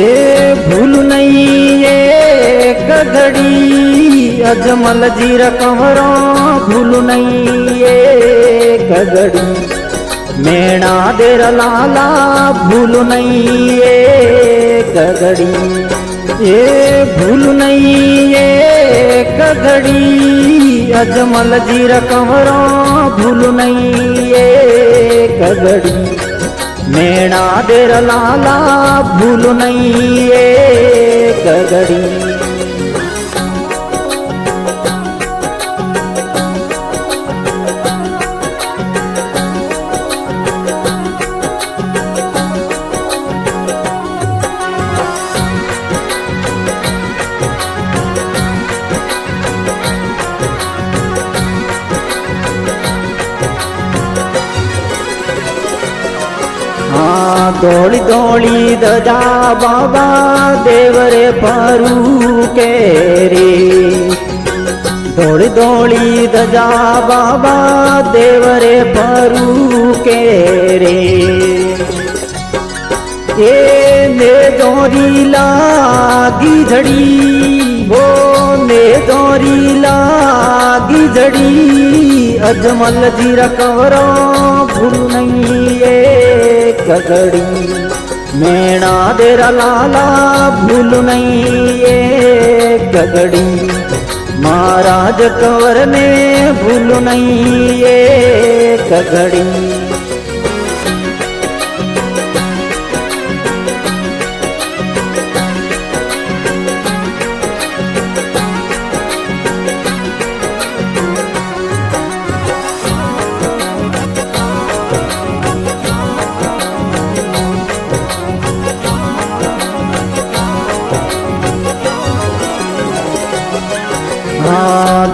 ये भूल नहीं ये कगड़ी अजमल जी रकमरो भूल नहीं ये कगड़ी मेणा देर लाला भूल नहीं ये कगड़ी ये भूल नहीं ये कगड़ी अजमल जी रकमरो भूल नहीं ये कगड़ी मेणा देर लाला भूल नहीं ये कगड़ी। दौड़ी दौड़ी दजा बाबा देवरे परू के रे दौड़ी दौड़ी दजा बाबा देवरे परू के रे ये ने दौरी लागी झड़ी वो ने दौरी लागी झड़ी अजमल जी रकवरो भूल नहीं ये कगड़ी मेणा देरा लाला भूल नहीं ये कगड़ी महाराज कंवर ने भूल नहीं ये कगड़ी।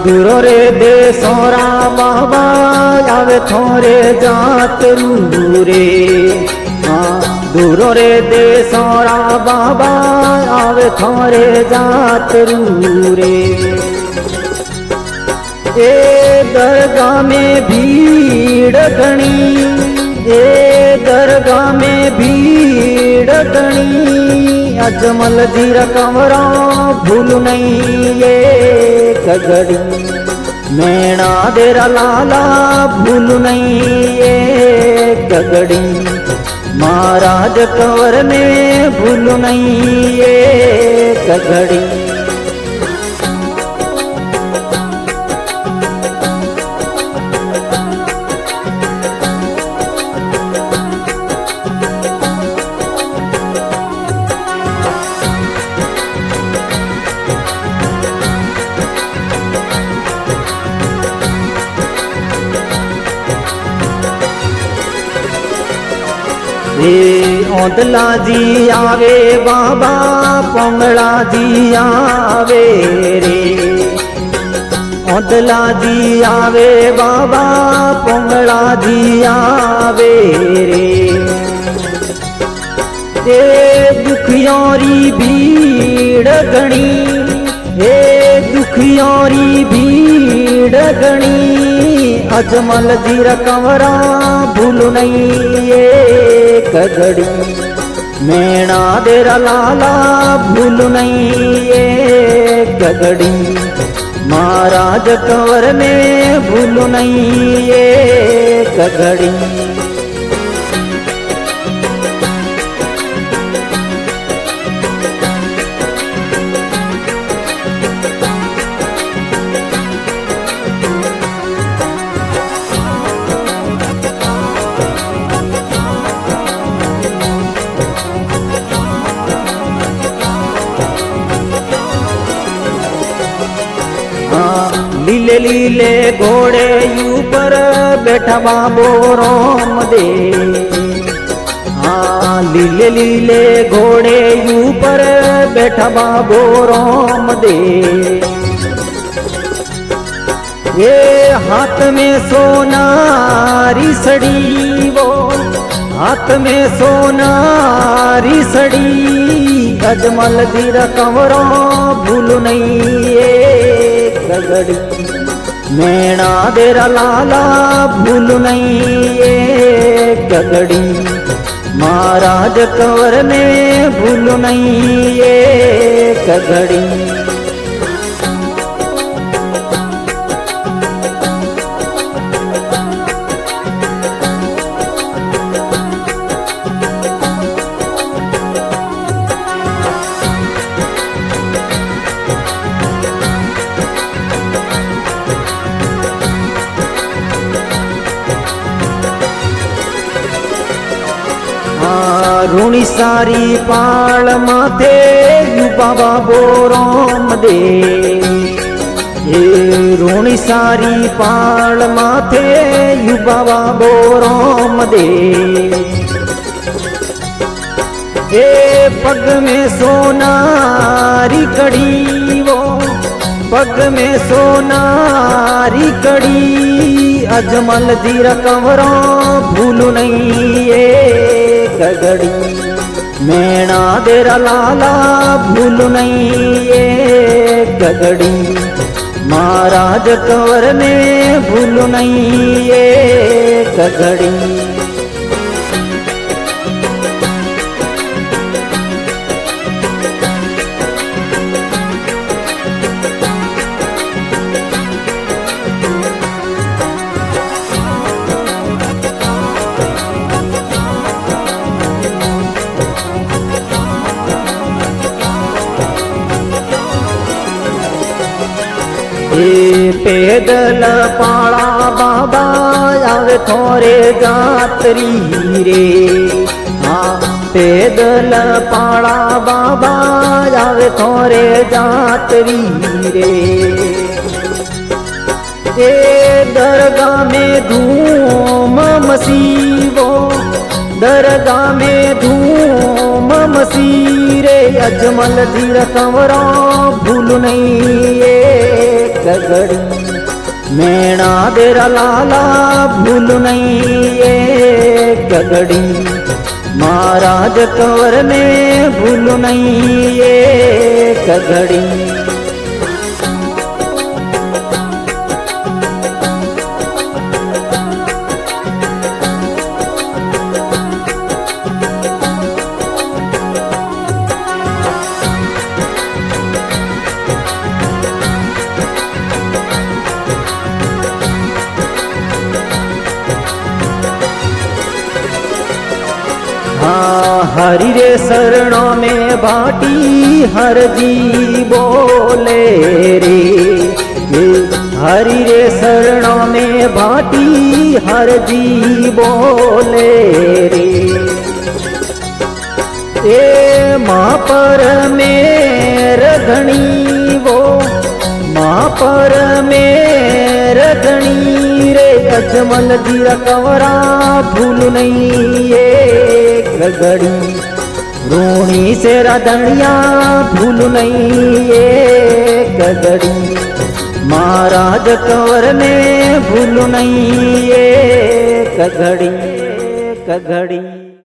दूरो रे देसोरा बाबा आवे थोरे जात रे दूरो रे देसोरा बाबा आवे थोरे जात रे ए दरगाह में भीड़ घणी ए दरगाह में भीड़ घणी अजमल जी रकमरो भूल नहीं ये कगड़ी मेणा देरा लाला भूल नहीं ये कगड़ी महाराज कंवर ने भूल नहीं ये कगड़ी। औंदला जी आवे बाबा पोंगला जी आवे रे औंदला जी आवे बाबा पोंगला जी आवे रे ए दुखियोरी भीड़ घणी ए दुखियोरी भीड़ घणी अजमल जी रकमरा भूल नहीं ये कगड़ी मेणा देरा लाला भूल नहीं ये कगड़ी महाराज कंवर ने भूल नहीं ये कगड़ी। लीले लीले घोड़े ऊपर बैठा बाबो रोम दे हाँ लीले लीले घोड़े ऊपर बैठा बाबो रोम दे ये हाथ में सोनारी सड़ी वो हाथ में सोनारी सड़ी अजमल जी रकमरो भूल नहीं ये कगड़ी मेणा देरा लाला भूल नहीं ये कगड़ी महाराज कंवर ने भूलू नहीं एक घड़ी। ऋणी सारी पाळ माथे यू बाबा बोरोम दे। ऋणी सारी पाळ माथे यू बाबा बोरोम दे। पग में सोनारी कड़ी वो पग में सोनारी कड़ी अजमल जी रकवरो भूलू नहीं एक घड़ी। मैणा देरा लाला भूलू नहीं एक घड़ी। महाराज कंवर ने भूलू नहीं एक घड़ी। पैदल पाड़ा बाबा आवे थोरे जातरी रे। हाँ पैदल पाड़ा बाबा आवे थोरे जातरी रे। दरगाह में धूम मसीवो दरगाह में धूम मसीरे अजमल जी रकवरो भूलू नहीं एक घड़ी। मैणा देरा लाला भूलू नहीं एक घड़ी। महाराज कंवर ने भूलू नहीं एक घड़ी। हरि रे शरणों में भाटी हर जी बोले रे। हरि रे शरणों में भाटी हर जी बोले रे। माँ पर मेर धनी वो माँ पर मेर धनी रे अजमल जी रकवरा भूल नहीं एक घड़ी। रोणी से रधनिया भूल नहीं एक घड़ी। महाराज कंवर ने भूल नहीं एक घड़ी।